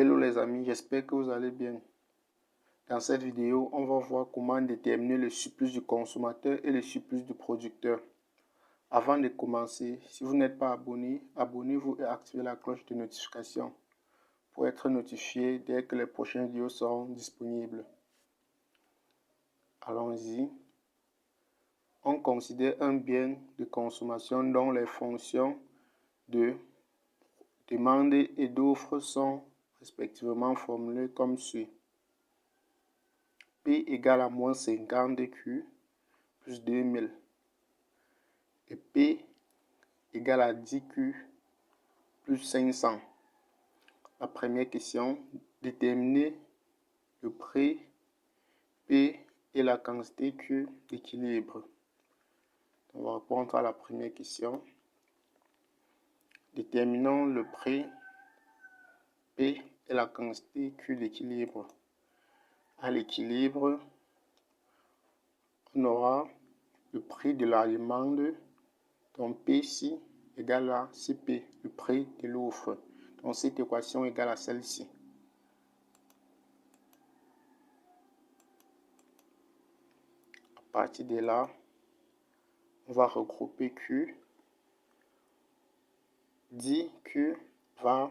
Hello les amis, j'espère que vous allez bien. Dans cette vidéo, on va voir comment déterminer le surplus du consommateur et le surplus du producteur. Avant de commencer, si vous n'êtes pas abonné, abonnez-vous et activez la cloche de notification pour être notifié dès que les prochaines vidéos seront disponibles. Allons-y. On considère un bien de consommation dont les fonctions de demande et d'offre sont respectivement formulées comme suit. P égale à moins 50 Q plus 2000 et P égale à 10 Q plus 500. La première question, déterminer le prix P et la quantité Q d'équilibre. On va répondre à la première question. Déterminons le prix P et la quantité Q d'équilibre. À l'équilibre, on aura le prix de la demande, donc P ici égale à CP, le prix de l'offre. Donc cette équation égale à celle-ci. À partir de là, on va regrouper Q. 10 Q va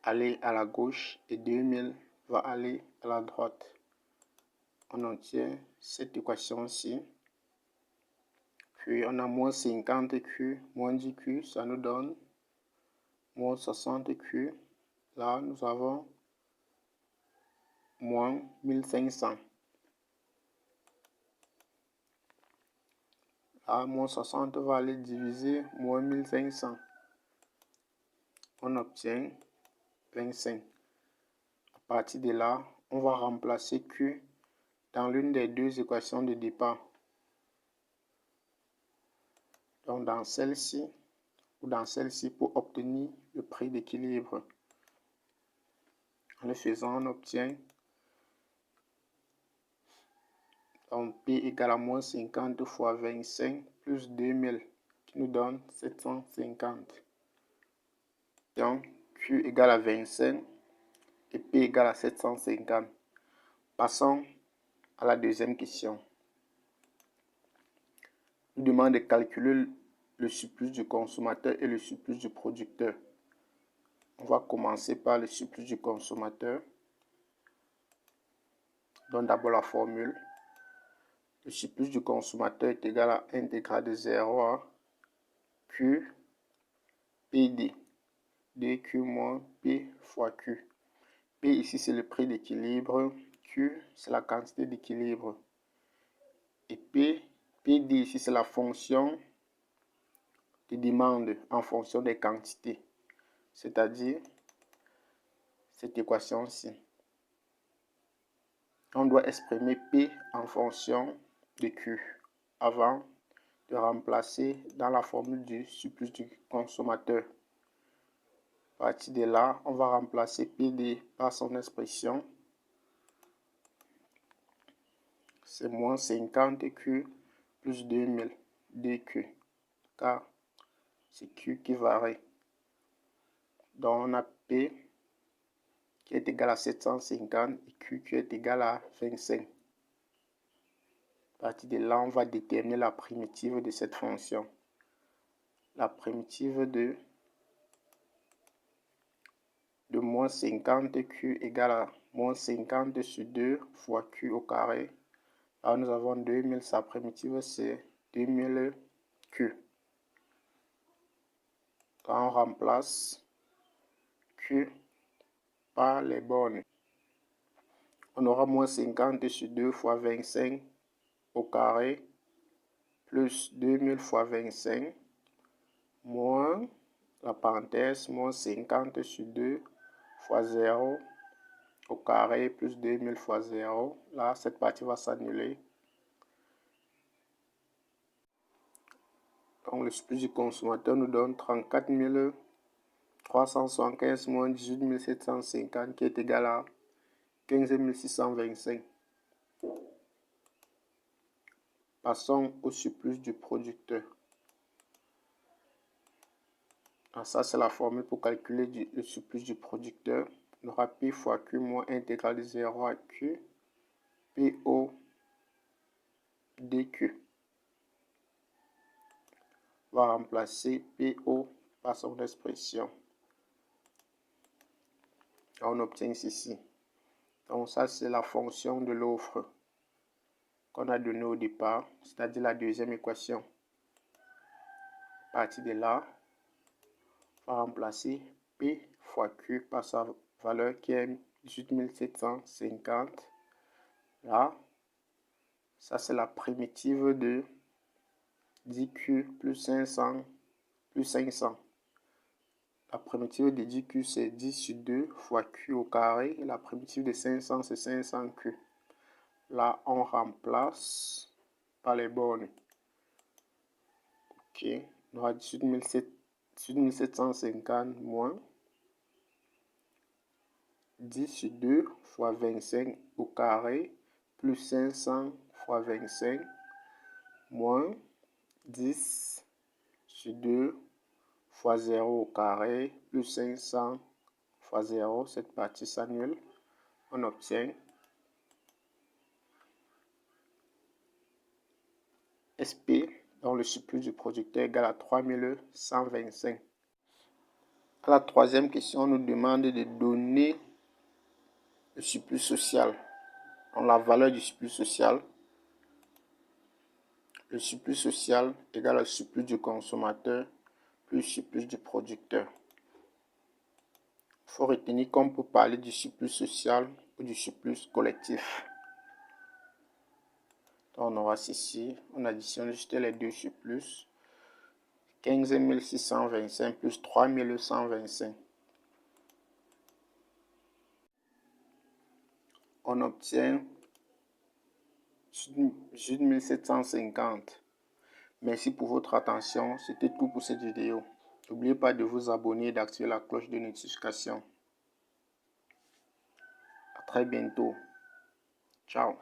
aller à la gauche et 2000 va aller à la droite. On obtient cette équation-ci. Puis on a moins 50 Q, moins 10 Q, ça nous donne moins 60 Q. Là, nous avons moins 1500. Là, moins 60 va aller diviser moins 1500. On obtient 25. À partir de là, on va remplacer Q dans l'une des deux équations de départ. Donc dans celle-ci ou dans celle-ci pour obtenir le prix d'équilibre. En le faisant, on obtient donc P égale à moins 50 fois 25 plus 2000 qui nous donne 750. Donc Q égale à 25 et P égale à 750. Passons à la deuxième question. Il nous demande de calculer le surplus du consommateur et le surplus du producteur. On va commencer par le surplus du consommateur. Donc d'abord la formule. Le surplus du consommateur est égal à intégrale de 0 à Q PD. DQ moins P fois Q. P ici c'est le prix d'équilibre. Q c'est la quantité d'équilibre. Et PD ici c'est la fonction de demande en fonction des quantités. C'est-à-dire cette équation-ci. On doit exprimer P en fonction de Q avant de remplacer dans la formule du surplus du consommateur. À partir de là, on va remplacer PD par son expression. C'est moins 50 Q plus 2000 DQ. Car c'est Q qui varie. Donc on a P qui est égal à 750 et Q qui est égal à 25. À partir de là, on va déterminer la primitive de cette fonction. La primitive de moins 50 Q égale à moins 50 sur 2 fois Q au carré. Là, nous avons 2000, sa primitive c'est 2000 Q. Quand on remplace Q par les bornes, on aura moins 50 sur 2 fois 25 au carré plus 2000 fois 25 moins la parenthèse moins 50 sur 2 fois 0 au carré plus 2000 fois 0. Là, cette partie va s'annuler. Donc, le surplus du consommateur nous donne 34 375 moins 18 750 qui est égal à 15 625. Passons au surplus du producteur. Alors ça, c'est la formule pour calculer le surplus du producteur. on aura P fois Q moins intégrale de 0 à Q, PO dQ. On va remplacer PO par son expression. On obtient ceci. Donc ça, c'est la fonction de l'offre qu'on a donnée au départ, c'est-à-dire la deuxième équation. À partir de là, on va remplacer P fois Q par sa valeur qui est 18750. Là, ça c'est la primitive de 10Q plus 500 plus 500. La primitive de 10Q c'est 10 sur 2 fois Q au carré. Et la primitive de 500 c'est 500Q. Là, on remplace par les bornes. Ok, on aura 18750 moins 10 sur 2 fois 25 au carré plus 500 fois 25 moins 10 sur 2 fois 0 au carré plus 500 fois 0. Cette partie s'annule. On obtient SP, dont le surplus du producteur égale à 3125. À la troisième question, on nous demande de donner le surplus social. Donc la valeur du surplus social. Le surplus social égale au surplus du consommateur plus le surplus du producteur. Il faut retenir qu'on peut parler du surplus social ou du surplus collectif. Donc on aura ceci, on additionne juste les deux surplus. 15 625 plus 3 125. On obtient 1750. Merci pour votre attention. C'était tout pour cette vidéo. N'oubliez pas de vous abonner et d'activer la cloche de notification. À très bientôt. Ciao.